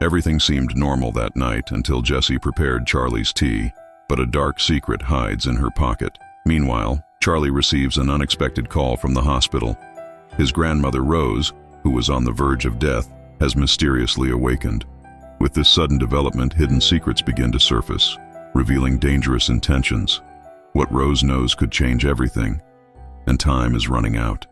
Everything seemed normal that night until Jessie prepared Charlie's tea, but a dark secret hides in her pocket. Meanwhile, Charlie receives an unexpected call from the hospital. His grandmother Rose, who was on the verge of death, has mysteriously awakened. With this sudden development, hidden secrets begin to surface, revealing dangerous intentions. What Rose knows could change everything, and time is running out.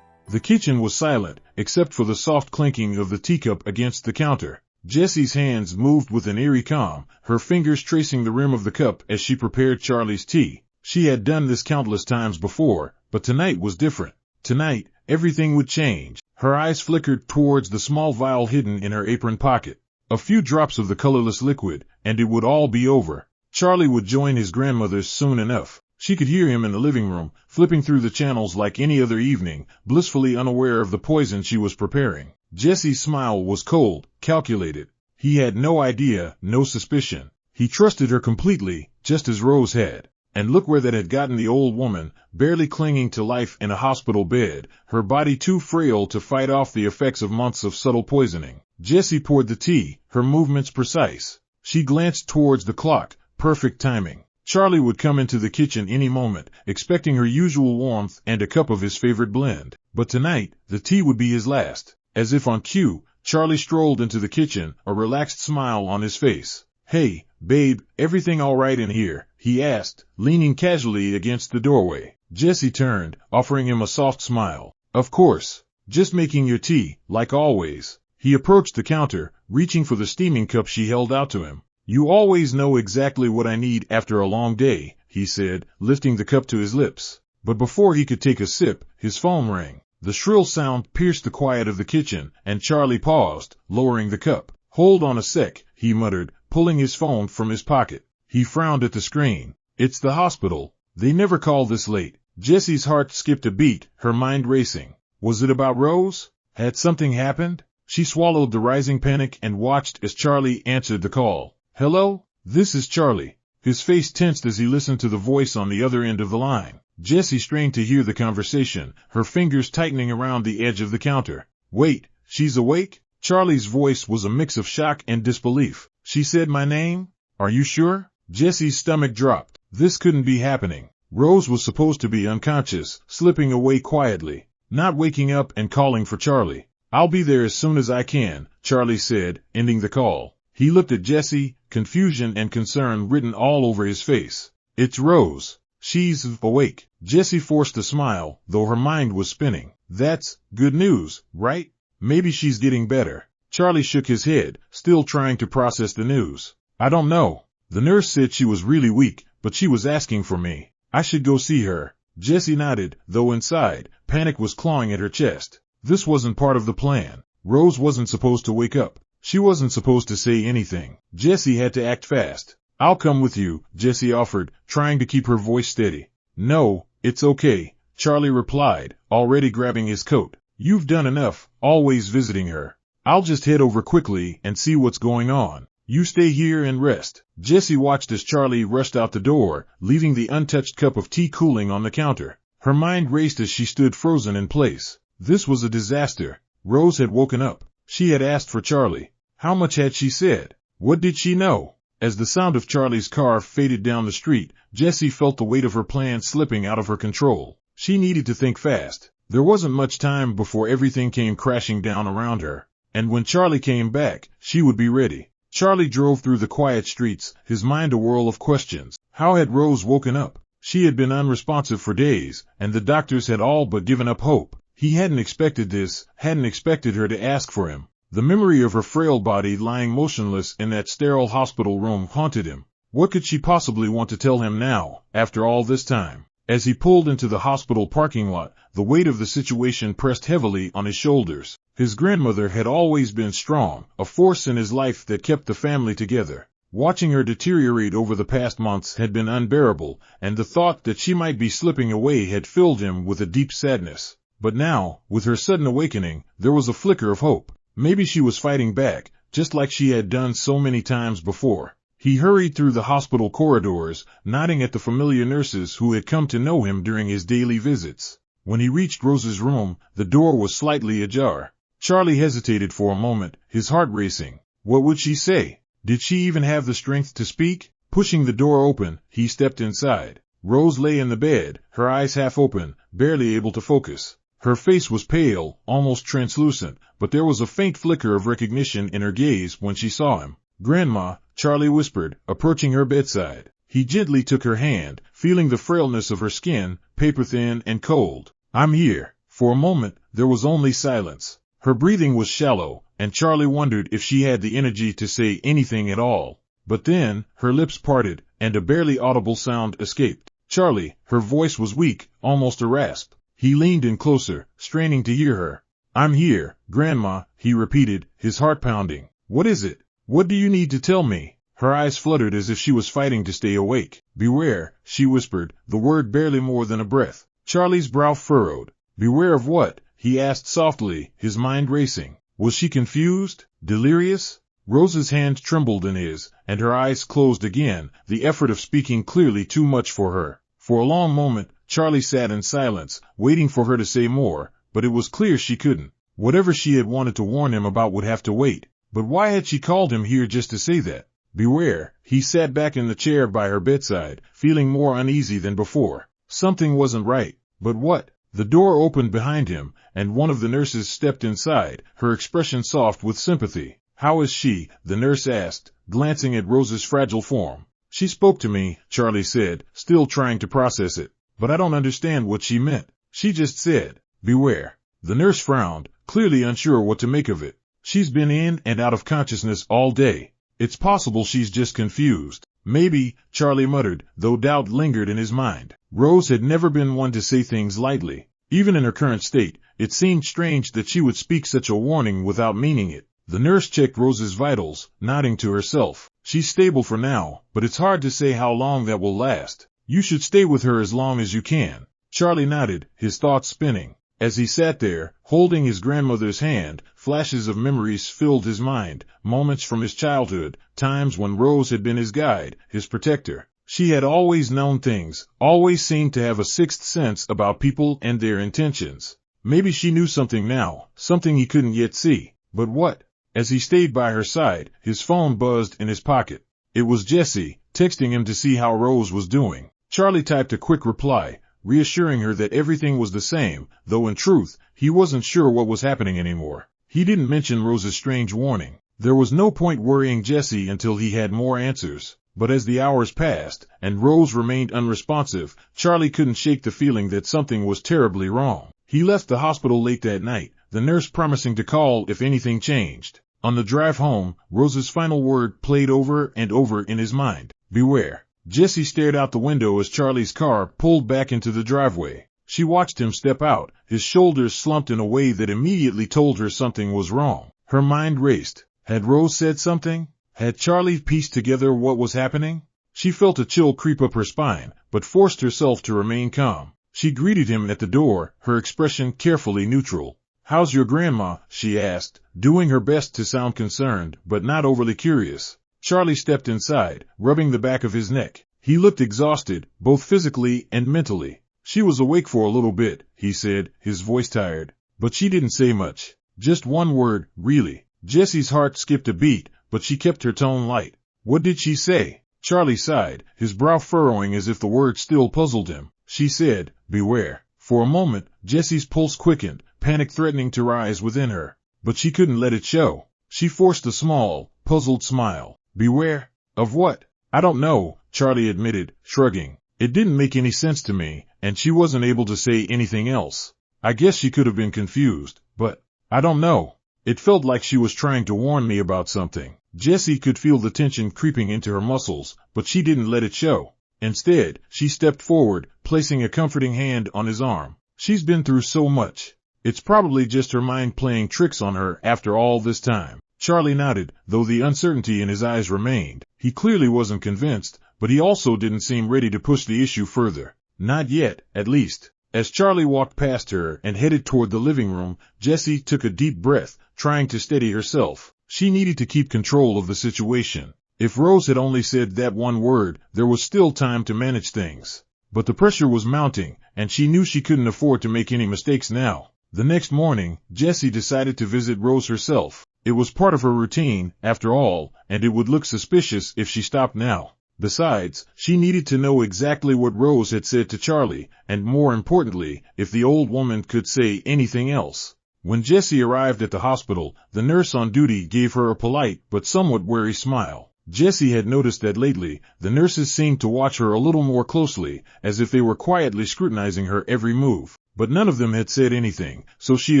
The kitchen was silent, except for the soft clinking of the teacup against the counter. Jessie's hands moved with an eerie calm, her fingers tracing the rim of the cup as she prepared Charlie's tea. She had done this countless times before, but tonight was different. Tonight, everything would change. Her eyes flickered towards the small vial hidden in her apron pocket. A few drops of the colorless liquid, and it would all be over. Charlie would join his grandmother's soon enough. She could hear him in the living room, flipping through the channels like any other evening, blissfully unaware of the poison she was preparing. Jessie's smile was cold, calculated. He had no idea, no suspicion. He trusted her completely, just as Rose had. And look where that had gotten the old woman, barely clinging to life in a hospital bed, her body too frail to fight off the effects of months of subtle poisoning. Jessie poured the tea, her movements precise. She glanced towards the clock, perfect timing. Charlie would come into the kitchen any moment, expecting her usual warmth and a cup of his favorite blend. But tonight, the tea would be his last. As if on cue, Charlie strolled into the kitchen, a relaxed smile on his face. "Hey, babe, everything all right in here?" he asked, leaning casually against the doorway. Jessie turned, offering him a soft smile. "Of course. Just making your tea, like always." He approached the counter, reaching for the steaming cup she held out to him. "You always know exactly what I need after a long day," he said, lifting the cup to his lips. But before he could take a sip, his phone rang. The shrill sound pierced the quiet of the kitchen, and Charlie paused, lowering the cup. "Hold on a sec," he muttered, pulling his phone from his pocket. He frowned at the screen. "It's the hospital. They never call this late." Jessie's heart skipped a beat, her mind racing. Was it about Rose? Had something happened? She swallowed the rising panic and watched as Charlie answered the call. "Hello? This is Charlie." His face tensed as he listened to the voice on the other end of the line. Jessie strained to hear the conversation, her fingers tightening around the edge of the counter. "Wait, she's awake?" Charlie's voice was a mix of shock and disbelief. "She said my name? Are you sure?" Jessie's stomach dropped. This couldn't be happening. Rose was supposed to be unconscious, slipping away quietly, not waking up and calling for Charlie. "I'll be there as soon as I can," Charlie said, ending the call. He looked at Jessie, confusion and concern written all over his face. "It's Rose. She's awake." Jessie forced a smile, though her mind was spinning. "That's good news, right? Maybe she's getting better." Charlie shook his head, still trying to process the news. "I don't know. The nurse said she was really weak, but she was asking for me. I should go see her." Jessie nodded, though inside, panic was clawing at her chest. This wasn't part of the plan. Rose wasn't supposed to wake up. She wasn't supposed to say anything. Jessie had to act fast. "I'll come with you," Jessie offered, trying to keep her voice steady. "No, it's okay," Charlie replied, already grabbing his coat. "You've done enough, always visiting her. I'll just head over quickly and see what's going on. You stay here and rest." Jessie watched as Charlie rushed out the door, leaving the untouched cup of tea cooling on the counter. Her mind raced as she stood frozen in place. This was a disaster. Rose had woken up. She had asked for Charlie. How much had she said? What did she know? As the sound of Charlie's car faded down the street, Jessie felt the weight of her plan slipping out of her control. She needed to think fast. There wasn't much time before everything came crashing down around her. And when Charlie came back, she would be ready. Charlie drove through the quiet streets, his mind a whirl of questions. How had Rose woken up? She had been unresponsive for days, and the doctors had all but given up hope. He hadn't expected this, hadn't expected her to ask for him. The memory of her frail body lying motionless in that sterile hospital room haunted him. What could she possibly want to tell him now, after all this time? As he pulled into the hospital parking lot, the weight of the situation pressed heavily on his shoulders. His grandmother had always been strong, a force in his life that kept the family together. Watching her deteriorate over the past months had been unbearable, and the thought that she might be slipping away had filled him with a deep sadness. But now, with her sudden awakening, there was a flicker of hope. Maybe she was fighting back, just like she had done so many times before. He hurried through the hospital corridors, nodding at the familiar nurses who had come to know him during his daily visits. When he reached Rose's room, the door was slightly ajar. Charlie hesitated for a moment, his heart racing. What would she say? Did she even have the strength to speak? Pushing the door open, he stepped inside. Rose lay in the bed, her eyes half open, barely able to focus. Her face was pale, almost translucent, but there was a faint flicker of recognition in her gaze when she saw him. "Grandma," Charlie whispered, approaching her bedside. He gently took her hand, feeling the frailness of her skin, paper-thin and cold. "I'm here." For a moment, there was only silence. Her breathing was shallow, and Charlie wondered if she had the energy to say anything at all. But then, her lips parted, and a barely audible sound escaped. "Charlie," her voice was weak, almost a rasp. He leaned in closer, straining to hear her. "I'm here, Grandma," he repeated, his heart pounding. "What is it? What do you need to tell me?" Her eyes fluttered as if she was fighting to stay awake. "Beware," she whispered, the word barely more than a breath. Charlie's brow furrowed. "Beware of what?" he asked softly, his mind racing. Was she confused? Delirious? Rose's hand trembled in his, and her eyes closed again, the effort of speaking clearly too much for her. For a long moment, Charlie sat in silence, waiting for her to say more, but it was clear she couldn't. Whatever she had wanted to warn him about would have to wait. But why had she called him here just to say that? "Beware." He sat back in the chair by her bedside, feeling more uneasy than before. Something wasn't right. But what? The door opened behind him, and one of the nurses stepped inside, her expression soft with sympathy. "How is she?" the nurse asked, glancing at Rose's fragile form. "She spoke to me," Charlie said, still trying to process it. "But I don't understand what she meant. She just said, 'Beware.'" The nurse frowned, clearly unsure what to make of it. "She's been in and out of consciousness all day. It's possible she's just confused." "Maybe," Charlie muttered, though doubt lingered in his mind. Rose had never been one to say things lightly. Even in her current state, it seemed strange that she would speak such a warning without meaning it. The nurse checked Rose's vitals, nodding to herself. "She's stable for now, but it's hard to say how long that will last. You should stay with her as long as you can." Charlie nodded, his thoughts spinning. As he sat there, holding his grandmother's hand, flashes of memories filled his mind, moments from his childhood, times when Rose had been his guide, his protector. She had always known things, always seemed to have a sixth sense about people and their intentions. Maybe she knew something now, something he couldn't yet see. But what? As he stayed by her side, his phone buzzed in his pocket. It was Jessie, texting him to see how Rose was doing. Charlie typed a quick reply, reassuring her that everything was the same, though in truth, he wasn't sure what was happening anymore. He didn't mention Rose's strange warning. There was no point worrying Jessie until he had more answers. But as the hours passed, and Rose remained unresponsive, Charlie couldn't shake the feeling that something was terribly wrong. He left the hospital late that night, the nurse promising to call if anything changed. On the drive home, Rose's final word played over and over in his mind. "Beware." Jessie stared out the window as Charlie's car pulled back into the driveway. She watched him step out, his shoulders slumped in a way that immediately told her something was wrong. Her mind raced. Had Rose said something? Had Charlie pieced together what was happening? She felt a chill creep up her spine, but forced herself to remain calm. She greeted him at the door, her expression carefully neutral. "How's your grandma?" she asked, doing her best to sound concerned, but not overly curious. Charlie stepped inside, rubbing the back of his neck. He looked exhausted, both physically and mentally. "She was awake for a little bit," he said, his voice tired. "But she didn't say much. Just one word, really." Jessie's heart skipped a beat, but she kept her tone light. "What did she say?" Charlie sighed, his brow furrowing as if the word still puzzled him. "She said, 'Beware.'" For a moment, Jessie's pulse quickened, panic threatening to rise within her. But she couldn't let it show. She forced a small, puzzled smile. "Beware? Of what?" "I don't know," Charlie admitted, shrugging. "It didn't make any sense to me, and she wasn't able to say anything else. I guess she could have been confused, but I don't know. It felt like she was trying to warn me about something." Jessie could feel the tension creeping into her muscles, but she didn't let it show. Instead, she stepped forward, placing a comforting hand on his arm. "She's been through so much. It's probably just her mind playing tricks on her after all this time." Charlie nodded, though the uncertainty in his eyes remained. He clearly wasn't convinced, but he also didn't seem ready to push the issue further. Not yet, at least. As Charlie walked past her and headed toward the living room, Jessie took a deep breath, trying to steady herself. She needed to keep control of the situation. If Rose had only said that one word, there was still time to manage things. But the pressure was mounting, and she knew she couldn't afford to make any mistakes now. The next morning, Jessie decided to visit Rose herself. It was part of her routine, after all, and it would look suspicious if she stopped now. Besides, she needed to know exactly what Rose had said to Charlie, and more importantly, if the old woman could say anything else. When Jessie arrived at the hospital, the nurse on duty gave her a polite but somewhat wary smile. Jessie had noticed that lately, the nurses seemed to watch her a little more closely, as if they were quietly scrutinizing her every move. But none of them had said anything, so she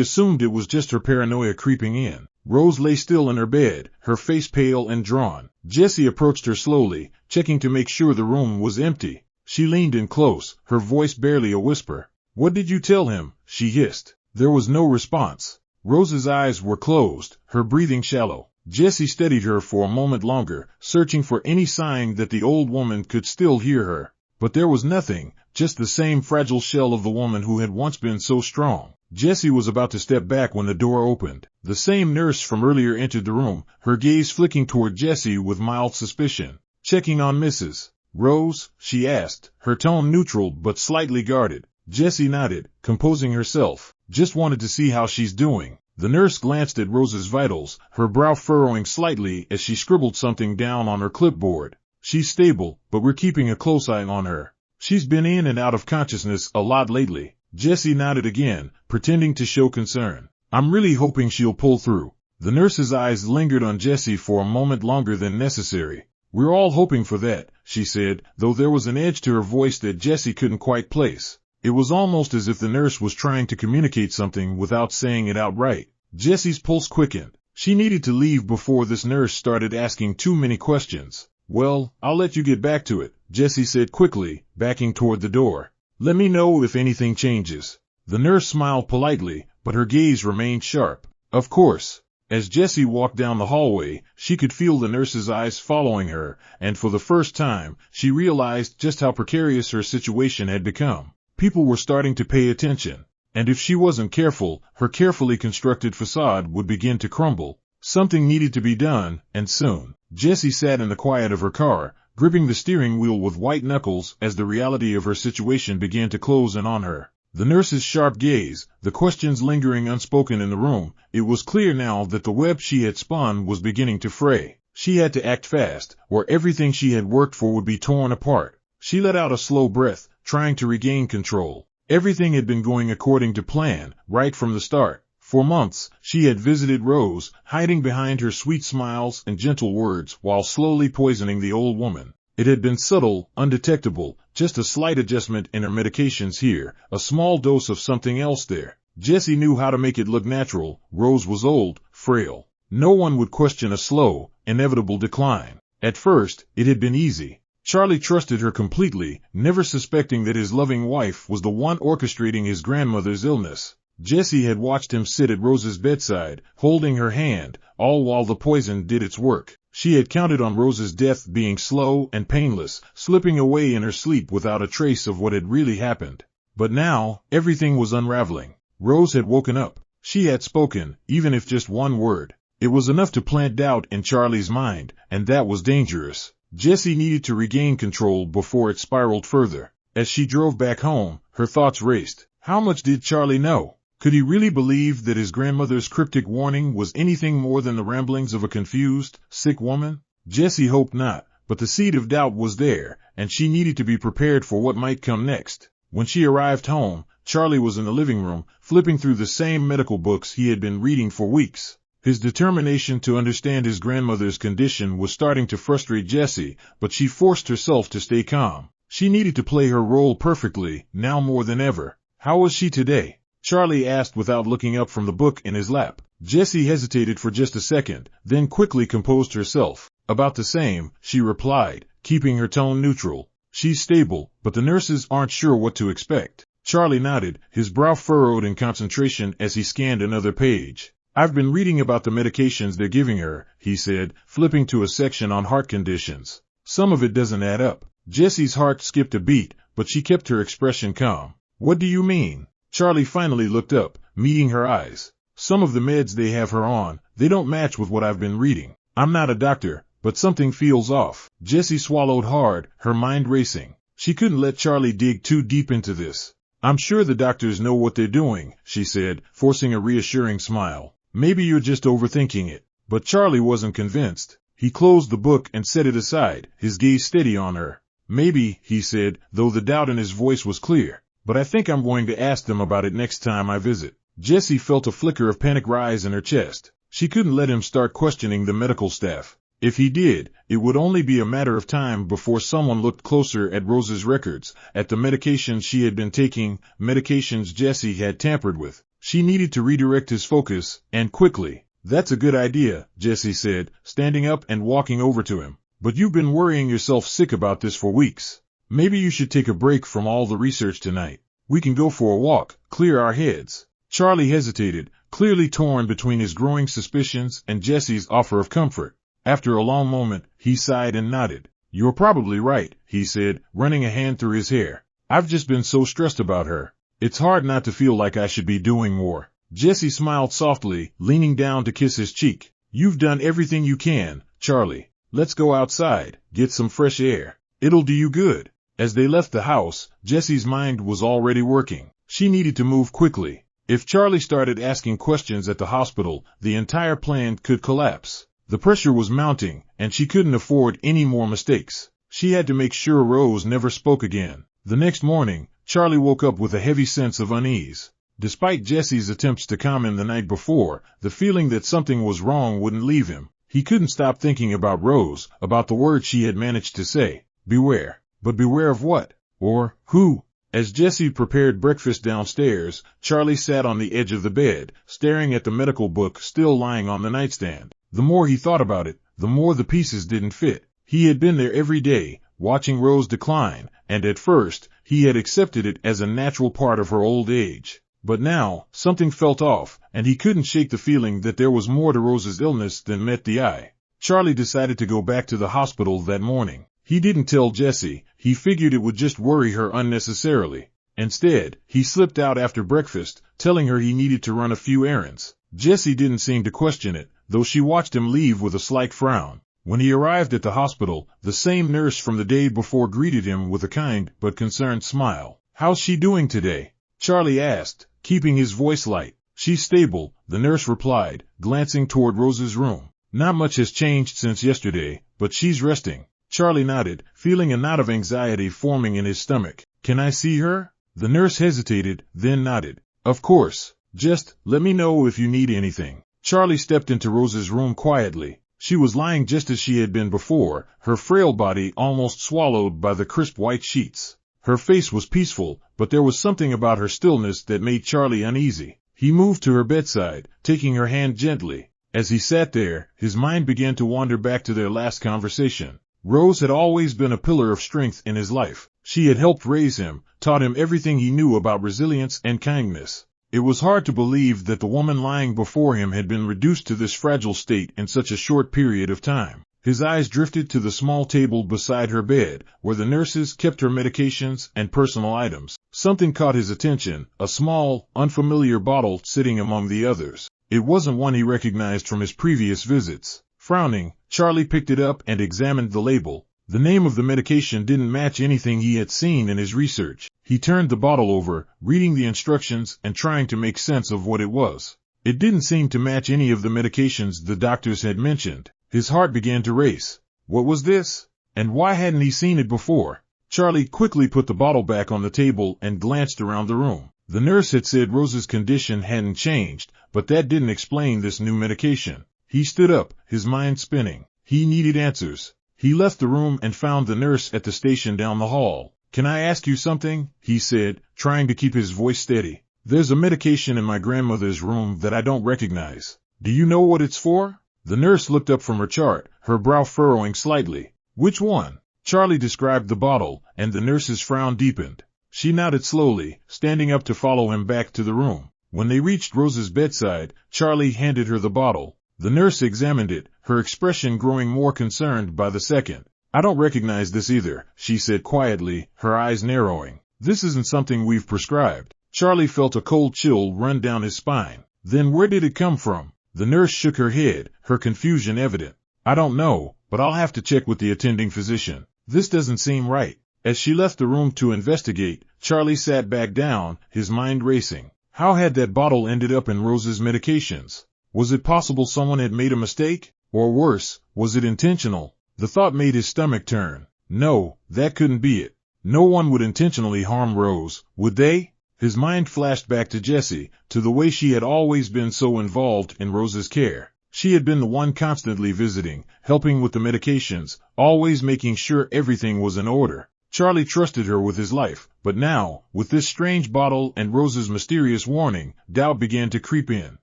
assumed it was just her paranoia creeping in. Rose lay still in her bed, her face pale and drawn. Jessie approached her slowly, checking to make sure the room was empty. She leaned in close, her voice barely a whisper. "What did you tell him?" she hissed. There was no response. Rose's eyes were closed, her breathing shallow. Jessie studied her for a moment longer, searching for any sign that the old woman could still hear her. But there was nothing, just the same fragile shell of the woman who had once been so strong. Jessie was about to step back when the door opened. The same nurse from earlier entered the room, her gaze flicking toward Jessie with mild suspicion. "Checking on Mrs. Rose?" she asked, her tone neutral but slightly guarded. Jessie nodded, composing herself. "Just wanted to see how she's doing." The nurse glanced at Rose's vitals, her brow furrowing slightly as she scribbled something down on her clipboard. "She's stable, but we're keeping a close eye on her. She's been in and out of consciousness a lot lately." Jessie nodded again, pretending to show concern. "I'm really hoping she'll pull through." The nurse's eyes lingered on Jessie for a moment longer than necessary. "We're all hoping for that," she said, though there was an edge to her voice that Jessie couldn't quite place. It was almost as if the nurse was trying to communicate something without saying it outright. Jessie's pulse quickened. She needed to leave before this nurse started asking too many questions. "Well, I'll let you get back to it," Jessie said quickly, backing toward the door. "Let me know if anything changes." The nurse smiled politely, but her gaze remained sharp. "Of course." As Jessie walked down the hallway, she could feel the nurse's eyes following her, and for the first time, she realized just how precarious her situation had become. People were starting to pay attention, and if she wasn't careful, her carefully constructed facade would begin to crumble. Something needed to be done, and soon. Jessie sat in the quiet of her car, gripping the steering wheel with white knuckles as the reality of her situation began to close in on her. The nurse's sharp gaze, the questions lingering unspoken in the room, it was clear now that the web she had spun was beginning to fray. She had to act fast, or everything she had worked for would be torn apart. She let out a slow breath, trying to regain control. Everything had been going according to plan, right from the start. For months, she had visited Rose, hiding behind her sweet smiles and gentle words while slowly poisoning the old woman. It had been subtle, undetectable, just a slight adjustment in her medications here, a small dose of something else there. Jessie knew how to make it look natural. Rose was old, frail. No one would question a slow, inevitable decline. At first, it had been easy. Charlie trusted her completely, never suspecting that his loving wife was the one orchestrating his grandmother's illness. Jessie had watched him sit at Rose's bedside, holding her hand, all while the poison did its work. She had counted on Rose's death being slow and painless, slipping away in her sleep without a trace of what had really happened. But now, everything was unraveling. Rose had woken up. She had spoken, even if just one word. It was enough to plant doubt in Charlie's mind, and that was dangerous. Jessie needed to regain control before it spiraled further. As she drove back home, her thoughts raced. How much did Charlie know? Could he really believe that his grandmother's cryptic warning was anything more than the ramblings of a confused, sick woman? Jessie hoped not, but the seed of doubt was there, and she needed to be prepared for what might come next. When she arrived home, Charlie was in the living room, flipping through the same medical books he had been reading for weeks. His determination to understand his grandmother's condition was starting to frustrate Jessie, but she forced herself to stay calm. She needed to play her role perfectly, now more than ever. "How was she today?" Charlie asked without looking up from the book in his lap. Jessie hesitated for just a second, then quickly composed herself. "About the same," she replied, keeping her tone neutral. "She's stable, but the nurses aren't sure what to expect." Charlie nodded, his brow furrowed in concentration as he scanned another page. "I've been reading about the medications they're giving her," he said, flipping to a section on heart conditions. "Some of it doesn't add up." Jessie's heart skipped a beat, but she kept her expression calm. "What do you mean?" Charlie finally looked up, meeting her eyes. "Some of the meds they have her on, they don't match with what I've been reading. I'm not a doctor, but something feels off." Jessie swallowed hard, her mind racing. She couldn't let Charlie dig too deep into this. I'm sure the doctors know what they're doing, she said, forcing a reassuring smile. Maybe you're just overthinking it. But Charlie wasn't convinced. He closed the book and set it aside, his gaze steady on her. Maybe, he said, though the doubt in his voice was clear. But I think I'm going to ask them about it next time I visit. Jessie felt a flicker of panic rise in her chest. She couldn't let him start questioning the medical staff. If he did, it would only be a matter of time before someone looked closer at Rose's records, at the medications she had been taking, medications Jessie had tampered with. She needed to redirect his focus, and quickly. That's a good idea, Jessie said, standing up and walking over to him. But you've been worrying yourself sick about this for weeks. Maybe you should take a break from all the research tonight. We can go for a walk, clear our heads. Charlie hesitated, clearly torn between his growing suspicions and Jessie's offer of comfort. After a long moment, he sighed and nodded. You're probably right, he said, running a hand through his hair. I've just been so stressed about her. It's hard not to feel like I should be doing more. Jessie smiled softly, leaning down to kiss his cheek. You've done everything you can, Charlie. Let's go outside, get some fresh air. It'll do you good. As they left the house, Jessie's mind was already working. She needed to move quickly. If Charlie started asking questions at the hospital, the entire plan could collapse. The pressure was mounting, and she couldn't afford any more mistakes. She had to make sure Rose never spoke again. The next morning, Charlie woke up with a heavy sense of unease. Despite Jessie's attempts to calm him the night before, the feeling that something was wrong wouldn't leave him. He couldn't stop thinking about Rose, about the words she had managed to say. Beware. But beware of what? Or who? As Jessie prepared breakfast downstairs, Charlie sat on the edge of the bed, staring at the medical book still lying on the nightstand. The more he thought about it, the more the pieces didn't fit. He had been there every day, watching Rose decline, and at first, he had accepted it as a natural part of her old age. But now, something felt off, and he couldn't shake the feeling that there was more to Rose's illness than met the eye. Charlie decided to go back to the hospital that morning. He didn't tell Jessie, he figured it would just worry her unnecessarily. Instead, he slipped out after breakfast, telling her he needed to run a few errands. Jessie didn't seem to question it, though she watched him leave with a slight frown. When he arrived at the hospital, the same nurse from the day before greeted him with a kind but concerned smile. How's she doing today? Charlie asked, keeping his voice light. She's stable, the nurse replied, glancing toward Rose's room. Not much has changed since yesterday, but she's resting. Charlie nodded, feeling a knot of anxiety forming in his stomach. Can I see her? The nurse hesitated, then nodded. Of course. Just, let me know if you need anything. Charlie stepped into Rose's room quietly. She was lying just as she had been before, her frail body almost swallowed by the crisp white sheets. Her face was peaceful, but there was something about her stillness that made Charlie uneasy. He moved to her bedside, taking her hand gently. As he sat there, his mind began to wander back to their last conversation. Rose had always been a pillar of strength in his life. She had helped raise him, taught him everything he knew about resilience and kindness. It was hard to believe that the woman lying before him had been reduced to this fragile state in such a short period of time. His eyes drifted to the small table beside her bed, where the nurses kept her medications and personal items. Something caught his attention, a small, unfamiliar bottle sitting among the others. It wasn't one he recognized from his previous visits. Frowning, Charlie picked it up and examined the label. The name of the medication didn't match anything he had seen in his research. He turned the bottle over, reading the instructions and trying to make sense of what it was. It didn't seem to match any of the medications the doctors had mentioned. His heart began to race. What was this? And why hadn't he seen it before? Charlie quickly put the bottle back on the table and glanced around the room. The nurse had said Rose's condition hadn't changed, but that didn't explain this new medication. He stood up, his mind spinning. He needed answers. He left the room and found the nurse at the station down the hall. Can I ask you something? He said, trying to keep his voice steady. There's a medication in my grandmother's room that I don't recognize. Do you know what it's for? The nurse looked up from her chart, her brow furrowing slightly. Which one? Charlie described the bottle, and the nurse's frown deepened. She nodded slowly, standing up to follow him back to the room. When they reached Rose's bedside, Charlie handed her the bottle. The nurse examined it, her expression growing more concerned by the second. I don't recognize this either, she said quietly, her eyes narrowing. This isn't something we've prescribed. Charlie felt a cold chill run down his spine. Then where did it come from? The nurse shook her head, her confusion evident. I don't know, but I'll have to check with the attending physician. This doesn't seem right. As she left the room to investigate, Charlie sat back down, his mind racing. How had that bottle ended up in Rose's medications? Was it possible someone had made a mistake? Or worse, was it intentional? The thought made his stomach turn. No, that couldn't be it. No one would intentionally harm Rose, would they? His mind flashed back to Jessie, to the way she had always been so involved in Rose's care. She had been the one constantly visiting, helping with the medications, always making sure everything was in order. Charlie trusted her with his life, but now, with this strange bottle and Rose's mysterious warning, doubt began to creep in.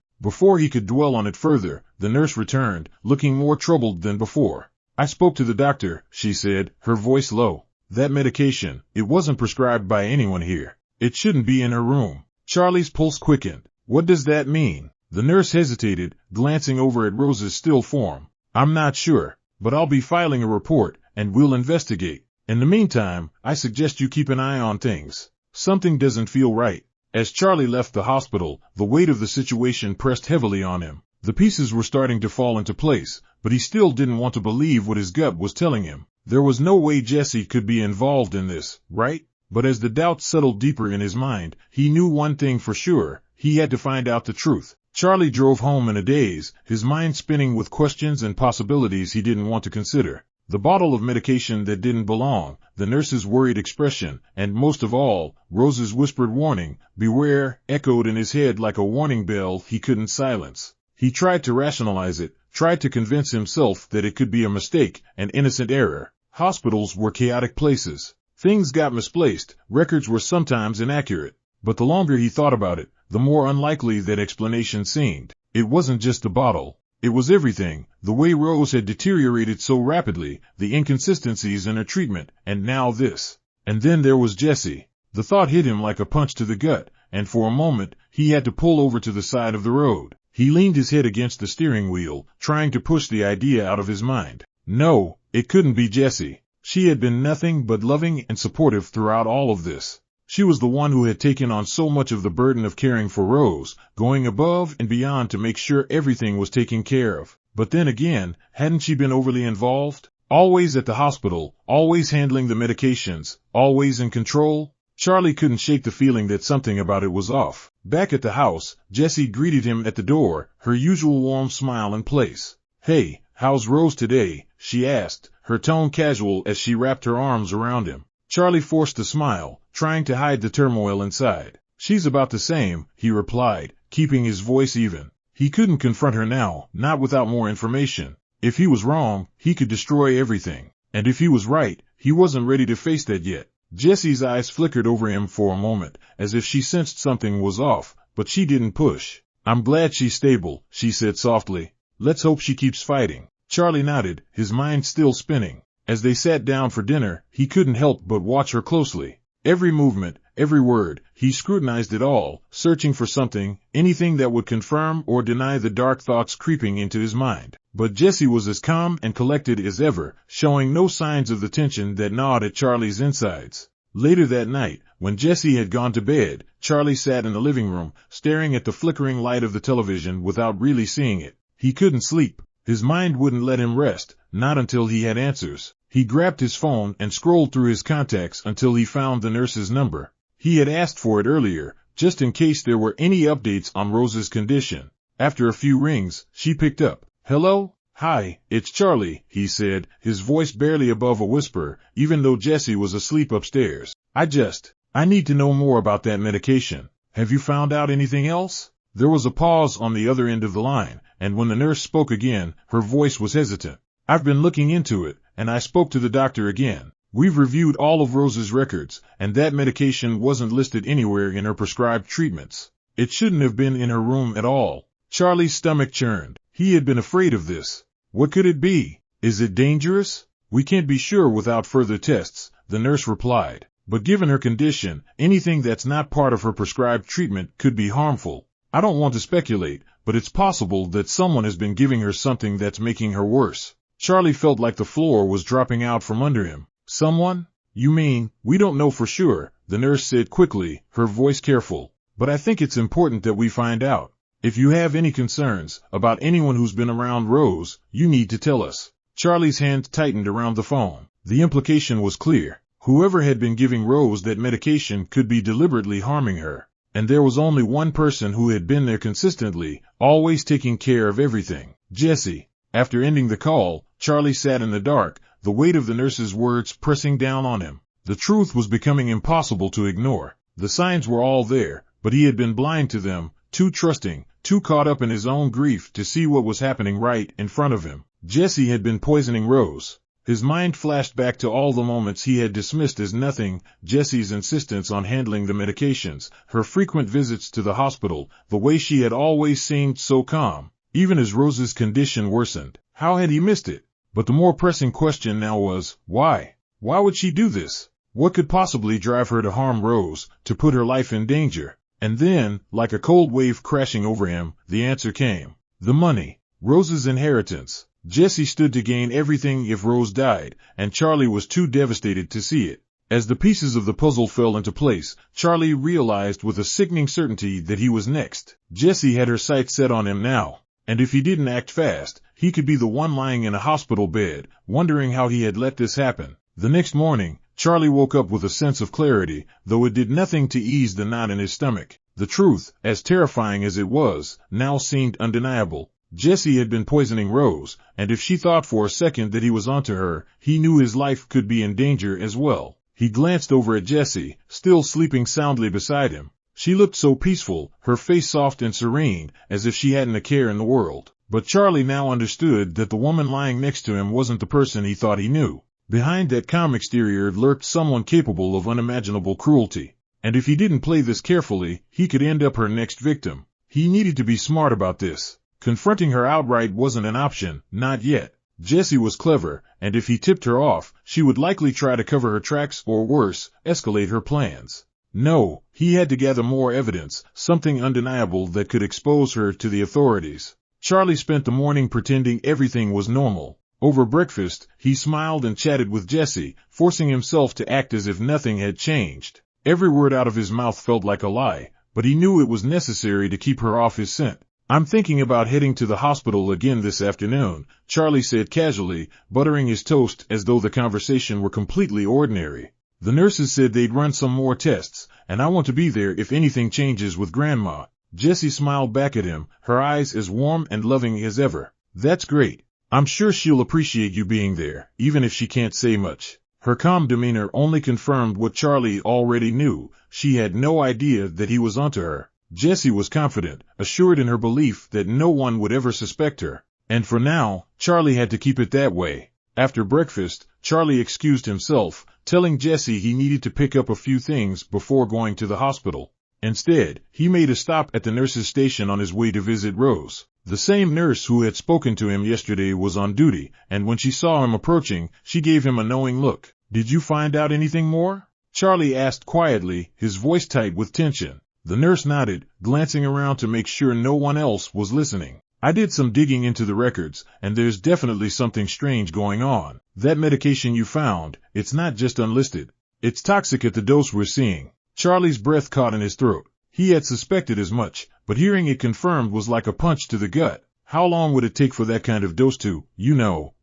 Before he could dwell on it further, the nurse returned, looking more troubled than before. I spoke to the doctor, she said, her voice low. That medication, it wasn't prescribed by anyone here. It shouldn't be in her room. Charlie's pulse quickened. What does that mean? The nurse hesitated, glancing over at Rose's still form. I'm not sure, but I'll be filing a report, and we'll investigate. In the meantime, I suggest you keep an eye on things. Something doesn't feel right. As Charlie left the hospital, the weight of the situation pressed heavily on him. The pieces were starting to fall into place, but he still didn't want to believe what his gut was telling him. There was no way Jessie could be involved in this, right? But as the doubt settled deeper in his mind, he knew one thing for sure. He had to find out the truth. Charlie drove home in a daze, his mind spinning with questions and possibilities he didn't want to consider. The bottle of medication that didn't belong, the nurse's worried expression, and most of all, Rose's whispered warning, beware, echoed in his head like a warning bell he couldn't silence. He tried to rationalize it, tried to convince himself that it could be a mistake, an innocent error. Hospitals were chaotic places. Things got misplaced, records were sometimes inaccurate. But the longer he thought about it, the more unlikely that explanation seemed. It wasn't just the bottle. It was everything, the way Rose had deteriorated so rapidly, the inconsistencies in her treatment, and now this. And then there was Jessie. The thought hit him like a punch to the gut, and for a moment, he had to pull over to the side of the road. He leaned his head against the steering wheel, trying to push the idea out of his mind. No, it couldn't be Jessie. She had been nothing but loving and supportive throughout all of this. She was the one who had taken on so much of the burden of caring for Rose, going above and beyond to make sure everything was taken care of. But then again, hadn't she been overly involved? Always at the hospital, always handling the medications, always in control? Charlie couldn't shake the feeling that something about it was off. Back at the house, Jessie greeted him at the door, her usual warm smile in place. Hey, how's Rose today? She asked, her tone casual as she wrapped her arms around him. Charlie forced a smile, trying to hide the turmoil inside. She's about the same, he replied, keeping his voice even. He couldn't confront her now, not without more information. If he was wrong, he could destroy everything. And if he was right, he wasn't ready to face that yet. Jessie's eyes flickered over him for a moment, as if she sensed something was off, but she didn't push. I'm glad she's stable, she said softly. Let's hope she keeps fighting. Charlie nodded, his mind still spinning. As they sat down for dinner, he couldn't help but watch her closely. Every movement, every word, he scrutinized it all, searching for something, anything that would confirm or deny the dark thoughts creeping into his mind. But Jessie was as calm and collected as ever, showing no signs of the tension that gnawed at Charlie's insides. Later that night, when Jessie had gone to bed, Charlie sat in the living room, staring at the flickering light of the television without really seeing it. He couldn't sleep. His mind wouldn't let him rest, not until he had answers. He grabbed his phone and scrolled through his contacts until he found the nurse's number. He had asked for it earlier, just in case there were any updates on Rose's condition. After a few rings, she picked up. Hello? Hi, it's Charlie, he said, his voice barely above a whisper, even though Jessie was asleep upstairs. I need to know more about that medication. Have you found out anything else? There was a pause on the other end of the line, and when the nurse spoke again, her voice was hesitant. I've been looking into it, and I spoke to the doctor again. We've reviewed all of Rose's records, and that medication wasn't listed anywhere in her prescribed treatments. It shouldn't have been in her room at all. Charlie's stomach churned. He had been afraid of this. What could it be? Is it dangerous? We can't be sure without further tests, the nurse replied. But given her condition, anything that's not part of her prescribed treatment could be harmful. I don't want to speculate, but it's possible that someone has been giving her something that's making her worse. Charlie felt like the floor was dropping out from under him. Someone? You mean, we don't know for sure, the nurse said quickly, her voice careful. But I think it's important that we find out. If you have any concerns about anyone who's been around Rose, you need to tell us. Charlie's hand tightened around the phone. The implication was clear. Whoever had been giving Rose that medication could be deliberately harming her. And there was only one person who had been there consistently, always taking care of everything: Jesse. After ending the call, Charlie sat in the dark, the weight of the nurse's words pressing down on him. The truth was becoming impossible to ignore. The signs were all there, but he had been blind to them, too trusting, too caught up in his own grief to see what was happening right in front of him. Jesse had been poisoning Rose. His mind flashed back to all the moments he had dismissed as nothing: Jesse's insistence on handling the medications, her frequent visits to the hospital, the way she had always seemed so calm, even as Rose's condition worsened. How had he missed it? But the more pressing question now was, why? Why would she do this? What could possibly drive her to harm Rose, to put her life in danger? And then, like a cold wave crashing over him, the answer came. The money. Rose's inheritance. Jesse stood to gain everything if Rose died, and Charlie was too devastated to see it. As the pieces of the puzzle fell into place, Charlie realized with a sickening certainty that he was next. Jesse had her sights set on him now, and if he didn't act fast, he could be the one lying in a hospital bed, wondering how he had let this happen. The next morning, Charlie woke up with a sense of clarity, though it did nothing to ease the knot in his stomach. The truth, as terrifying as it was, now seemed undeniable. Jesse had been poisoning Rose, and if she thought for a second that he was onto her, he knew his life could be in danger as well. He glanced over at Jessie, still sleeping soundly beside him. She looked so peaceful, her face soft and serene, as if she hadn't a care in the world. But Charlie now understood that the woman lying next to him wasn't the person he thought he knew. Behind that calm exterior lurked someone capable of unimaginable cruelty. And if he didn't play this carefully, he could end up her next victim. He needed to be smart about this. Confronting her outright wasn't an option, not yet. Jessie was clever, and if he tipped her off, she would likely try to cover her tracks or worse, escalate her plans. No, he had to gather more evidence, something undeniable that could expose her to the authorities. Charlie spent the morning pretending everything was normal. Over breakfast, he smiled and chatted with Jessie, forcing himself to act as if nothing had changed. Every word out of his mouth felt like a lie, but he knew it was necessary to keep her off his scent. "I'm thinking about heading to the hospital again this afternoon," Charlie said casually, buttering his toast as though the conversation were completely ordinary. "The nurses said they'd run some more tests, and I want to be there if anything changes with Grandma." Jessie smiled back at him, her eyes as warm and loving as ever. "That's great. I'm sure she'll appreciate you being there, even if she can't say much." Her calm demeanor only confirmed what Charlie already knew. She had no idea that he was onto her. Jessie was confident, assured in her belief that no one would ever suspect her. And for now, Charlie had to keep it that way. After breakfast, Charlie excused himself, telling Jessie he needed to pick up a few things before going to the hospital. Instead, he made a stop at the nurse's station on his way to visit Rose. The same nurse who had spoken to him yesterday was on duty, and when she saw him approaching, she gave him a knowing look. "Did you find out anything more?" Charlie asked quietly, his voice tight with tension. The nurse nodded, glancing around to make sure no one else was listening. "I did some digging into the records, and there's definitely something strange going on. That medication you found, it's not just unlisted. It's toxic at the dose we're seeing." Charlie's breath caught in his throat. He had suspected as much, but hearing it confirmed was like a punch to the gut. How long would it take for that kind of dose to,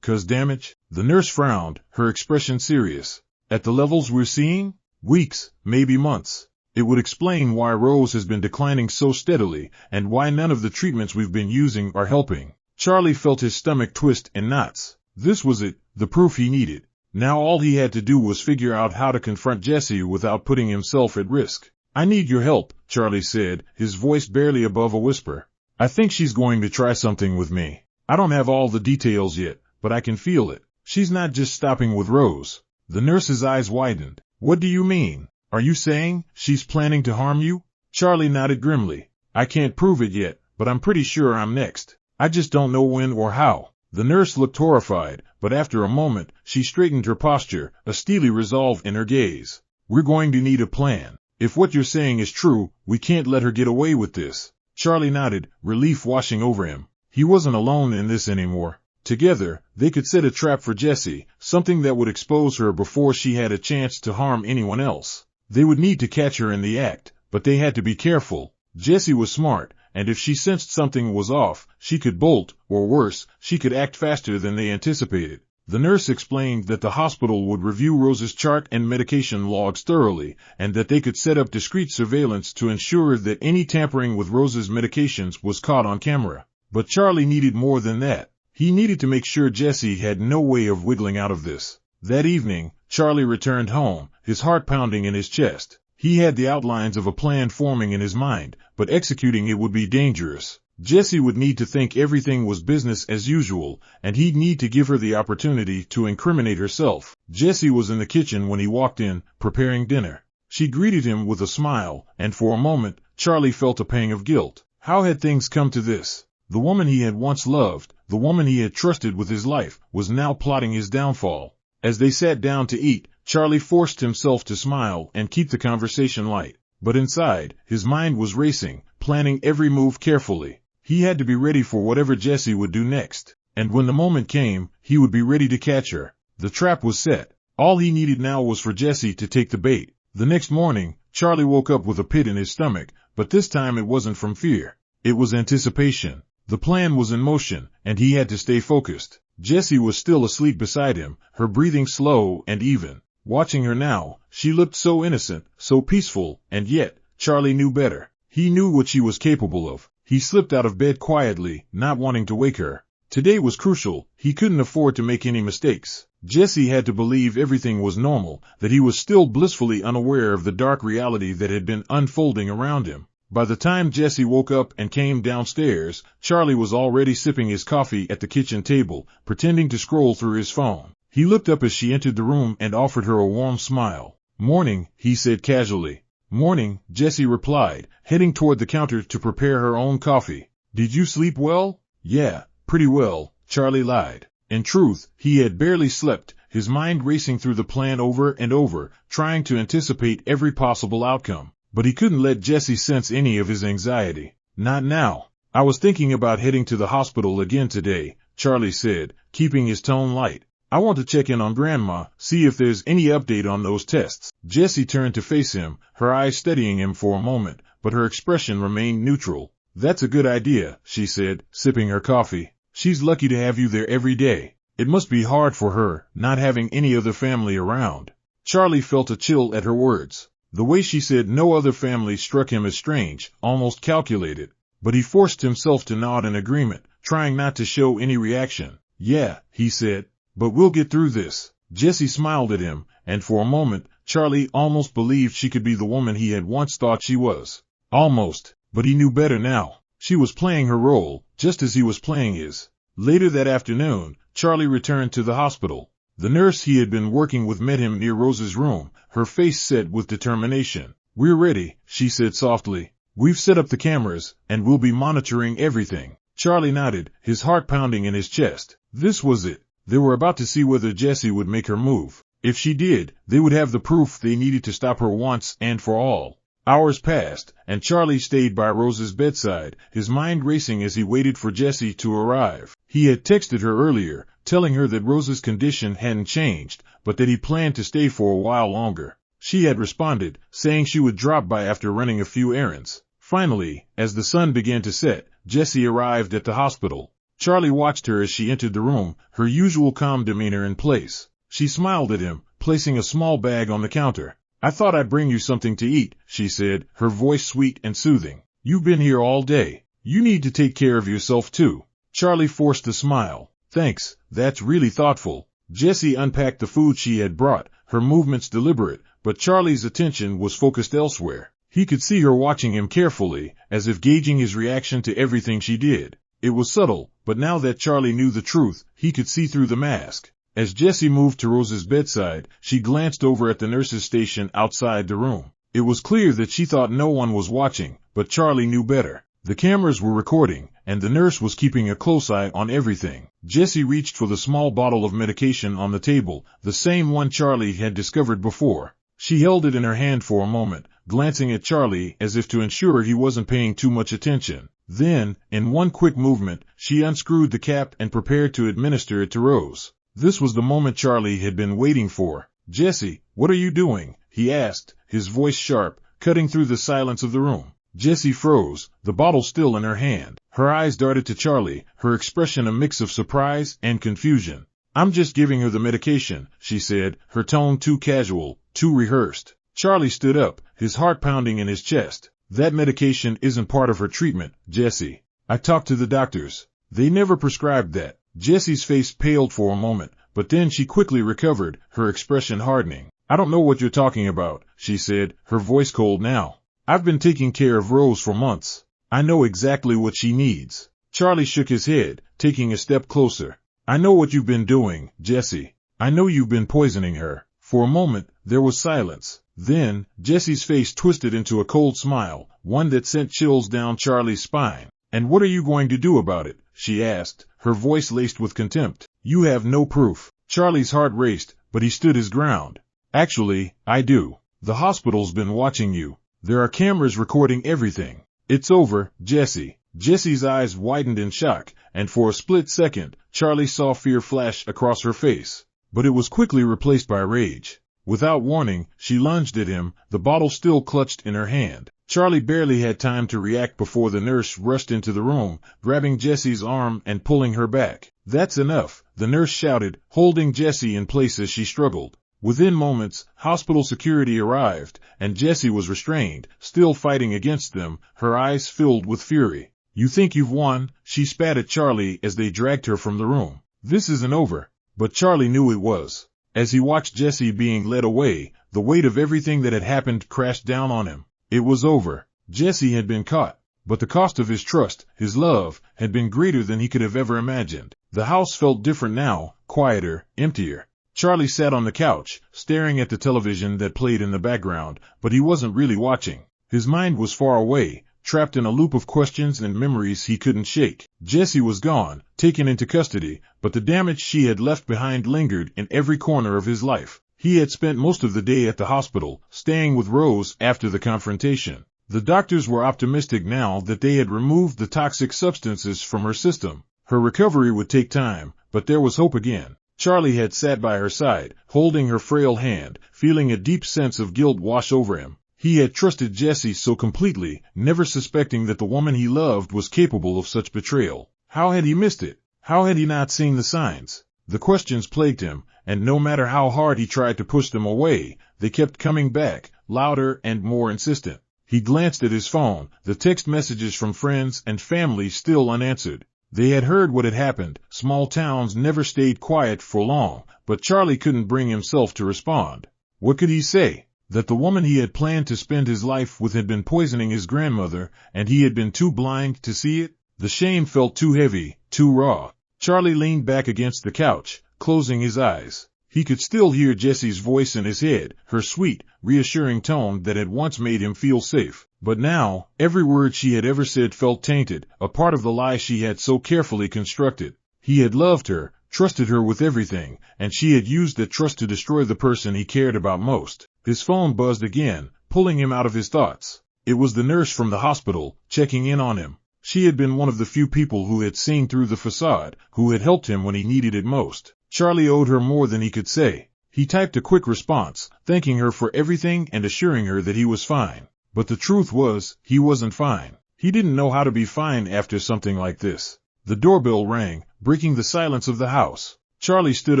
cause damage? The nurse frowned, her expression serious. "At the levels we're seeing? Weeks, maybe months. It would explain why Rose has been declining so steadily, and why none of the treatments we've been using are helping." Charlie felt his stomach twist in knots. This was it, the proof he needed. Now all he had to do was figure out how to confront Jessie without putting himself at risk. "I need your help," Charlie said, his voice barely above a whisper. "I think she's going to try something with me. I don't have all the details yet, but I can feel it. She's not just stopping with Rose." The nurse's eyes widened. "What do you mean? Are you saying she's planning to harm you?" Charlie nodded grimly. "I can't prove it yet, but I'm pretty sure I'm next. I just don't know when or how." The nurse looked horrified, but after a moment, she straightened her posture, a steely resolve in her gaze. "We're going to need a plan. If what you're saying is true, we can't let her get away with this." Charlie nodded, relief washing over him. He wasn't alone in this anymore. Together, they could set a trap for Jessie, something that would expose her before she had a chance to harm anyone else. They would need to catch her in the act, but they had to be careful. Jessie was smart, and if she sensed something was off, she could bolt, or worse, she could act faster than they anticipated. The nurse explained that the hospital would review Rose's chart and medication logs thoroughly, and that they could set up discreet surveillance to ensure that any tampering with Rose's medications was caught on camera. But Charlie needed more than that. He needed to make sure Jesse had no way of wiggling out of this. That evening, Charlie returned home, his heart pounding in his chest. He had the outlines of a plan forming in his mind, but executing it would be dangerous. Jesse would need to think everything was business as usual, and he'd need to give her the opportunity to incriminate herself. Jesse was in the kitchen when he walked in, preparing dinner. She greeted him with a smile, and for a moment, Charlie felt a pang of guilt. How had things come to this? The woman he had once loved, the woman he had trusted with his life, was now plotting his downfall. As they sat down to eat, Charlie forced himself to smile and keep the conversation light. But inside, his mind was racing, planning every move carefully. He had to be ready for whatever Jesse would do next. And when the moment came, he would be ready to catch her. The trap was set. All he needed now was for Jesse to take the bait. The next morning, Charlie woke up with a pit in his stomach, but this time it wasn't from fear. It was anticipation. The plan was in motion, and he had to stay focused. Jessie was still asleep beside him, her breathing slow and even. Watching her now, she looked so innocent, so peaceful, and yet, Charlie knew better. He knew what she was capable of. He slipped out of bed quietly, not wanting to wake her. Today was crucial. He couldn't afford to make any mistakes. Jesse had to believe everything was normal, that he was still blissfully unaware of the dark reality that had been unfolding around him. By the time Jesse woke up and came downstairs, Charlie was already sipping his coffee at the kitchen table, pretending to scroll through his phone. He looked up as she entered the room and offered her a warm smile. "Morning," he said casually. "Morning," Jessie replied, heading toward the counter to prepare her own coffee. "Did you sleep well?" "Yeah, pretty well," Charlie lied. In truth, he had barely slept, his mind racing through the plan over and over, trying to anticipate every possible outcome. But he couldn't let Jessie sense any of his anxiety. "Not now. I was thinking about heading to the hospital again today," Charlie said, keeping his tone light. "I want to check in on Grandma, see if there's any update on those tests." Jessie turned to face him, her eyes studying him for a moment, but her expression remained neutral. "That's a good idea," she said, sipping her coffee. "She's lucky to have you there every day. It must be hard for her, not having any other family around." Charlie felt a chill at her words. The way she said no other family struck him as strange, almost calculated. But he forced himself to nod in agreement, trying not to show any reaction. "Yeah," he said. "But we'll get through this." Jessie smiled at him, and for a moment, Charlie almost believed she could be the woman he had once thought she was. Almost, but he knew better now. She was playing her role, just as he was playing his. Later that afternoon, Charlie returned to the hospital. The nurse he had been working with met him near Rose's room, her face set with determination. "We're ready," she said softly. "We've set up the cameras, and we'll be monitoring everything." Charlie nodded, his heart pounding in his chest. This was it. They were about to see whether Jessie would make her move. If she did, they would have the proof they needed to stop her once and for all. Hours passed, and Charlie stayed by Rose's bedside, his mind racing as he waited for Jessie to arrive. He had texted her earlier, telling her that Rose's condition hadn't changed, but that he planned to stay for a while longer. She had responded, saying she would drop by after running a few errands. Finally, as the sun began to set, Jessie arrived at the hospital. Charlie watched her as she entered the room, her usual calm demeanor in place. She smiled at him, placing a small bag on the counter. "I thought I'd bring you something to eat," she said, her voice sweet and soothing. "You've been here all day. You need to take care of yourself too." Charlie forced a smile. "Thanks, that's really thoughtful." Jessie unpacked the food she had brought, her movements deliberate, but Charlie's attention was focused elsewhere. He could see her watching him carefully, as if gauging his reaction to everything she did. It was subtle, but now that Charlie knew the truth, he could see through the mask. As Jessie moved to Rose's bedside, she glanced over at the nurse's station outside the room. It was clear that she thought no one was watching, but Charlie knew better. The cameras were recording, and the nurse was keeping a close eye on everything. Jessie reached for the small bottle of medication on the table, the same one Charlie had discovered before. She held it in her hand for a moment, glancing at Charlie as if to ensure he wasn't paying too much attention. Then, in one quick movement, she unscrewed the cap and prepared to administer it to Rose. This was the moment Charlie had been waiting for. "Jessie, what are you doing?" he asked, his voice sharp, cutting through the silence of the room. Jessie froze, the bottle still in her hand. Her eyes darted to Charlie, her expression a mix of surprise and confusion. I'm just giving her the medication, she said, her tone too casual, too rehearsed. Charlie stood up, his heart pounding in his chest. That medication isn't part of her treatment, Jesse. I talked to the doctors. They never prescribed that. Jesse's face paled for a moment, but then she quickly recovered, her expression hardening. I don't know what you're talking about, she said, her voice cold now. I've been taking care of Rose for months. I know exactly what she needs. Charlie shook his head, taking a step closer. I know what you've been doing, Jesse. I know you've been poisoning her. For a moment, there was silence. Then, Jesse's face twisted into a cold smile, one that sent chills down Charlie's spine. And what are you going to do about it? She asked, her voice laced with contempt. You have no proof. Charlie's heart raced, but he stood his ground. Actually, I do. The hospital's been watching you. There are cameras recording everything. It's over, Jesse. Jesse's eyes widened in shock, and for a split second, Charlie saw fear flash across her face. But it was quickly replaced by rage. Without warning, she lunged at him, the bottle still clutched in her hand. Charlie barely had time to react before the nurse rushed into the room, grabbing Jesse's arm and pulling her back. That's enough, the nurse shouted, holding Jesse in place as she struggled. Within moments, hospital security arrived, and Jessie was restrained, still fighting against them, her eyes filled with fury. You think you've won? She spat at Charlie as they dragged her from the room. This isn't over. But Charlie knew it was. As he watched Jessie being led away, the weight of everything that had happened crashed down on him. It was over. Jesse had been caught. But the cost of his trust, his love, had been greater than he could have ever imagined. The house felt different now, quieter, emptier. Charlie sat on the couch, staring at the television that played in the background, but he wasn't really watching. His mind was far away, trapped in a loop of questions and memories he couldn't shake. Jessie was gone, taken into custody, but the damage she had left behind lingered in every corner of his life. He had spent most of the day at the hospital, staying with Rose after the confrontation. The doctors were optimistic now that they had removed the toxic substances from her system. Her recovery would take time, but there was hope again. Charlie had sat by her side, holding her frail hand, feeling a deep sense of guilt wash over him. He had trusted Jessie so completely, never suspecting that the woman he loved was capable of such betrayal. How had he missed it? How had he not seen the signs? The questions plagued him, and no matter how hard he tried to push them away, they kept coming back, louder and more insistent. He glanced at his phone, the text messages from friends and family still unanswered. They had heard what had happened. Small towns never stayed quiet for long, but Charlie couldn't bring himself to respond. What could he say? That the woman he had planned to spend his life with had been poisoning his grandmother, and he had been too blind to see it? The shame felt too heavy, too raw. Charlie leaned back against the couch, closing his eyes. He could still hear Jessie's voice in his head, her sweet, reassuring tone that had once made him feel safe. But now, every word she had ever said felt tainted, a part of the lie she had so carefully constructed. He had loved her, trusted her with everything, and she had used that trust to destroy the person he cared about most. His phone buzzed again, pulling him out of his thoughts. It was the nurse from the hospital, checking in on him. She had been one of the few people who had seen through the facade, who had helped him when he needed it most. Charlie owed her more than he could say. He typed a quick response, thanking her for everything and assuring her that he was fine. But the truth was, he wasn't fine. He didn't know how to be fine after something like this. The doorbell rang, breaking the silence of the house. Charlie stood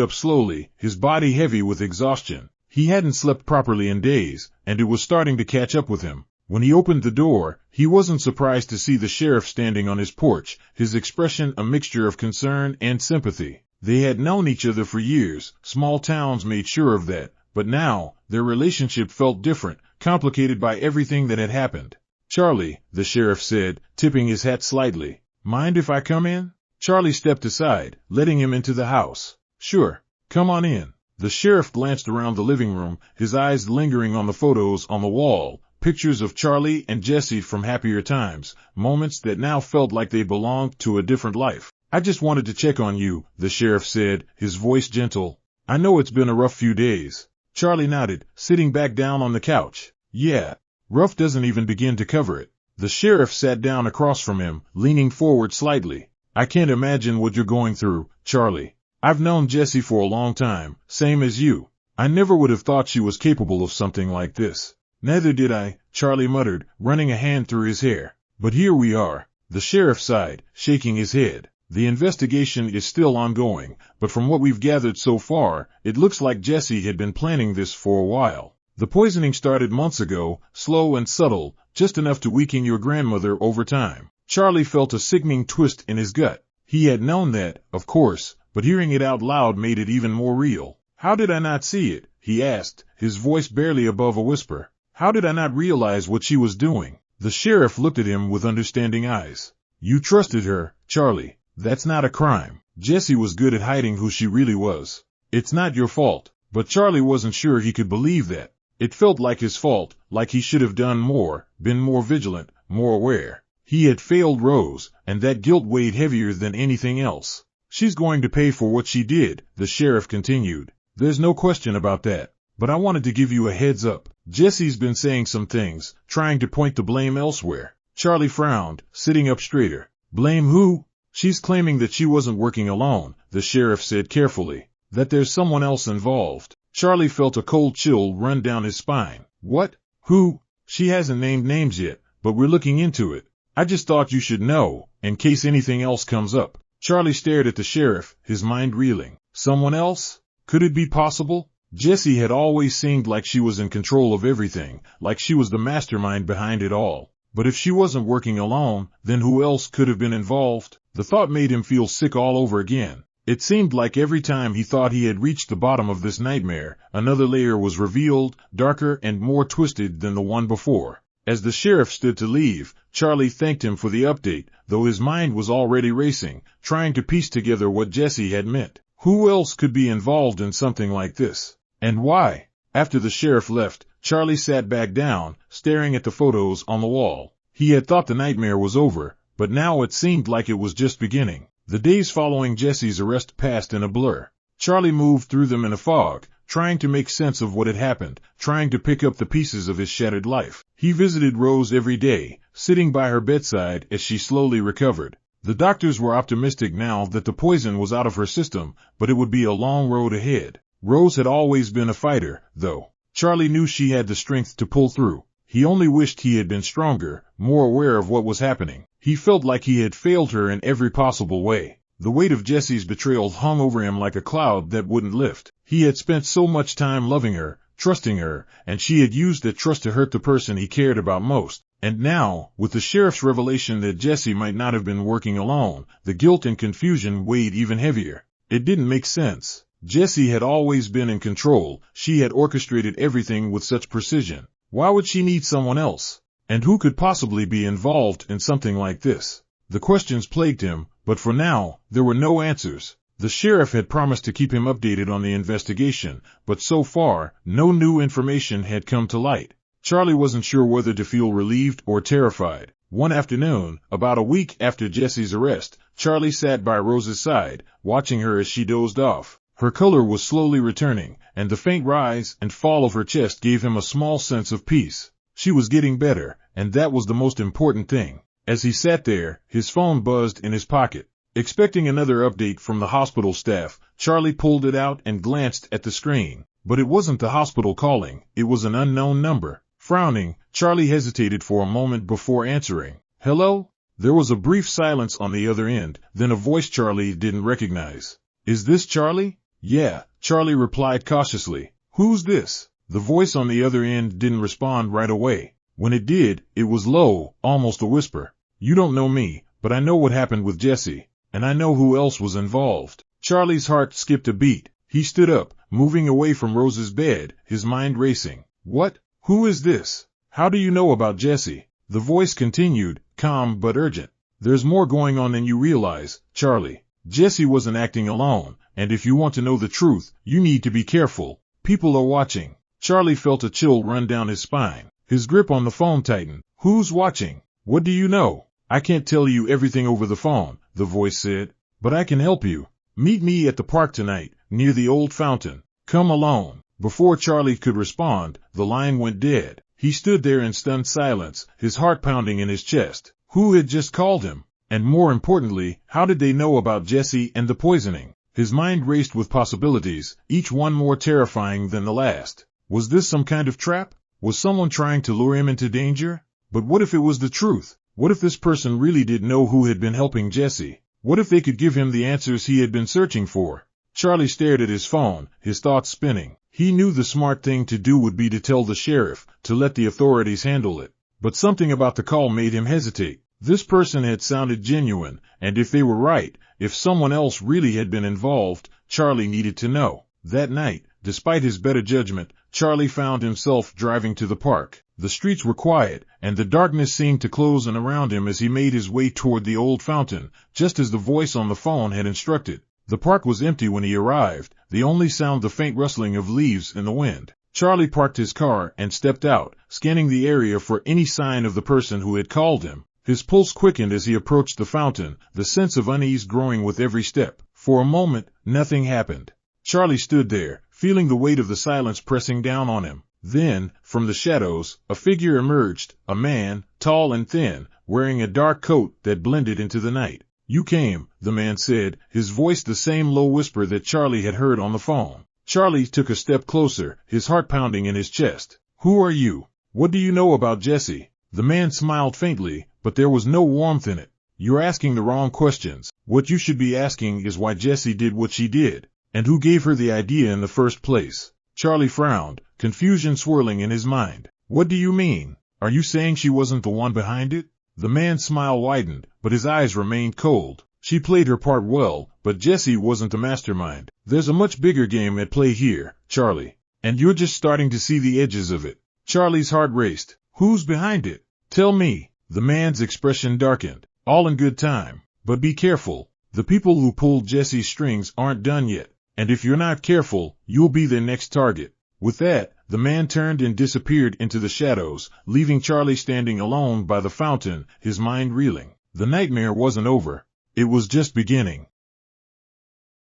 up slowly, his body heavy with exhaustion. He hadn't slept properly in days, and it was starting to catch up with him. When he opened the door, he wasn't surprised to see the sheriff standing on his porch, his expression a mixture of concern and sympathy. They had known each other for years, small towns made sure of that, but now, their relationship felt different, complicated by everything that had happened. Charlie, the sheriff said, tipping his hat slightly. Mind if I come in? Charlie stepped aside, letting him into the house. Sure, come on in. The sheriff glanced around the living room, his eyes lingering on the photos on the wall, pictures of Charlie and Jessie from happier times, moments that now felt like they belonged to a different life. I just wanted to check on you, the sheriff said, his voice gentle. I know it's been a rough few days. Charlie nodded, sitting back down on the couch. Yeah, rough doesn't even begin to cover it. The sheriff sat down across from him, leaning forward slightly. I can't imagine what you're going through, Charlie. I've known Jessie for a long time, same as you. I never would have thought she was capable of something like this. Neither did I, Charlie muttered, running a hand through his hair. But here we are. The sheriff sighed, shaking his head. The investigation is still ongoing, but from what we've gathered so far, it looks like Jesse had been planning this for a while. The poisoning started months ago, slow and subtle, just enough to weaken your grandmother over time. Charlie felt a sickening twist in his gut. He had known that, of course, but hearing it out loud made it even more real. How did I not see it? He asked, his voice barely above a whisper. How did I not realize what she was doing? The sheriff looked at him with understanding eyes. You trusted her, Charlie. That's not a crime. Jesse was good at hiding who she really was. It's not your fault. But Charlie wasn't sure he could believe that. It felt like his fault, like he should have done more, been more vigilant, more aware. He had failed Rose, and that guilt weighed heavier than anything else. She's going to pay for what she did, the sheriff continued. There's no question about that. But I wanted to give you a heads up. Jesse's been saying some things, trying to point the blame elsewhere. Charlie frowned, sitting up straighter. Blame who? She's claiming that she wasn't working alone, the sheriff said carefully. That there's someone else involved. Charlie felt a cold chill run down his spine. What? Who? She hasn't named names yet, but we're looking into it. I just thought you should know, in case anything else comes up. Charlie stared at the sheriff, his mind reeling. Someone else? Could it be possible? Jessie had always seemed like she was in control of everything, like she was the mastermind behind it all. But if she wasn't working alone, then who else could have been involved? The thought made him feel sick all over again. It seemed like every time he thought he had reached the bottom of this nightmare, another layer was revealed, darker and more twisted than the one before. As the sheriff stood to leave, Charlie thanked him for the update, though his mind was already racing, trying to piece together what Jesse had meant. Who else could be involved in something like this? And why? After the sheriff left, Charlie sat back down, staring at the photos on the wall. He had thought the nightmare was over, but now it seemed like it was just beginning. The days following Jesse's arrest passed in a blur. Charlie moved through them in a fog, trying to make sense of what had happened, trying to pick up the pieces of his shattered life. He visited Rose every day, sitting by her bedside as she slowly recovered. The doctors were optimistic now that the poison was out of her system, but it would be a long road ahead. Rose had always been a fighter, though. Charlie knew she had the strength to pull through. He only wished he had been stronger, more aware of what was happening. He felt like he had failed her in every possible way. The weight of Jesse's betrayal hung over him like a cloud that wouldn't lift. He had spent so much time loving her, trusting her, and she had used that trust to hurt the person he cared about most. And now, with the sheriff's revelation that Jesse might not have been working alone, the guilt and confusion weighed even heavier. It didn't make sense. Jesse had always been in control. She had orchestrated everything with such precision. Why would she need someone else? And who could possibly be involved in something like this? The questions plagued him, but for now, there were no answers. The sheriff had promised to keep him updated on the investigation, but so far, no new information had come to light. Charlie wasn't sure whether to feel relieved or terrified. One afternoon, about a week after Jesse's arrest, Charlie sat by Rose's side, watching her as she dozed off. Her color was slowly returning, and the faint rise and fall of her chest gave him a small sense of peace. She was getting better, and that was the most important thing. As he sat there, his phone buzzed in his pocket. Expecting another update from the hospital staff, Charlie pulled it out and glanced at the screen. But it wasn't the hospital calling, it was an unknown number. Frowning, Charlie hesitated for a moment before answering. Hello? There was a brief silence on the other end, then a voice Charlie didn't recognize. Is this Charlie? Yeah, Charlie replied cautiously. Who's this? The voice on the other end didn't respond right away. When it did, it was low, almost a whisper. You don't know me, but I know what happened with Jesse, and I know who else was involved. Charlie's heart skipped a beat. He stood up, moving away from Rose's bed, his mind racing. What? Who is this? How do you know about Jesse? The voice continued, calm but urgent. There's more going on than you realize, Charlie. Jesse wasn't acting alone, and if you want to know the truth, you need to be careful. People are watching. Charlie felt a chill run down his spine. His grip on the phone tightened. Who's watching? What do you know? I can't tell you everything over the phone, the voice said, but I can help you. Meet me at the park tonight, near the old fountain. Come alone. Before Charlie could respond, the line went dead. He stood there in stunned silence, his heart pounding in his chest. Who had just called him? And more importantly, how did they know about Jesse and the poisoning? His mind raced with possibilities, each one more terrifying than the last. Was this some kind of trap? Was someone trying to lure him into danger? But what if it was the truth? What if this person really did know who had been helping Jesse? What if they could give him the answers he had been searching for? Charlie stared at his phone, his thoughts spinning. He knew the smart thing to do would be to tell the sheriff, to let the authorities handle it. But something about the call made him hesitate. This person had sounded genuine, and if they were right, if someone else really had been involved, Charlie needed to know. That night, despite his better judgment, Charlie found himself driving to the park. The streets were quiet, and the darkness seemed to close in around him as he made his way toward the old fountain, just as the voice on the phone had instructed. The park was empty when he arrived, the only sound the faint rustling of leaves in the wind. Charlie parked his car and stepped out, scanning the area for any sign of the person who had called him. His pulse quickened as he approached the fountain, the sense of unease growing with every step. For a moment, nothing happened. Charlie stood there, feeling the weight of the silence pressing down on him. Then, from the shadows, a figure emerged, a man, tall and thin, wearing a dark coat that blended into the night. "You came," the man said, his voice the same low whisper that Charlie had heard on the phone. Charlie took a step closer, his heart pounding in his chest. "Who are you? What do you know about Jesse?" The man smiled faintly, but there was no warmth in it. "You're asking the wrong questions. What you should be asking is why Jessie did what she did, and who gave her the idea in the first place." Charlie frowned, confusion swirling in his mind. "What do you mean? Are you saying she wasn't the one behind it?" The man's smile widened, but his eyes remained cold. "She played her part well, but Jessie wasn't the mastermind. There's a much bigger game at play here, Charlie, and you're just starting to see the edges of it." Charlie's heart raced. "Who's behind it? Tell me." The man's expression darkened. "All in good time. But be careful. The people who pulled Jessie's strings aren't done yet, and if you're not careful, you'll be their next target." With that, the man turned and disappeared into the shadows, leaving Charlie standing alone by the fountain, his mind reeling. The nightmare wasn't over. It was just beginning.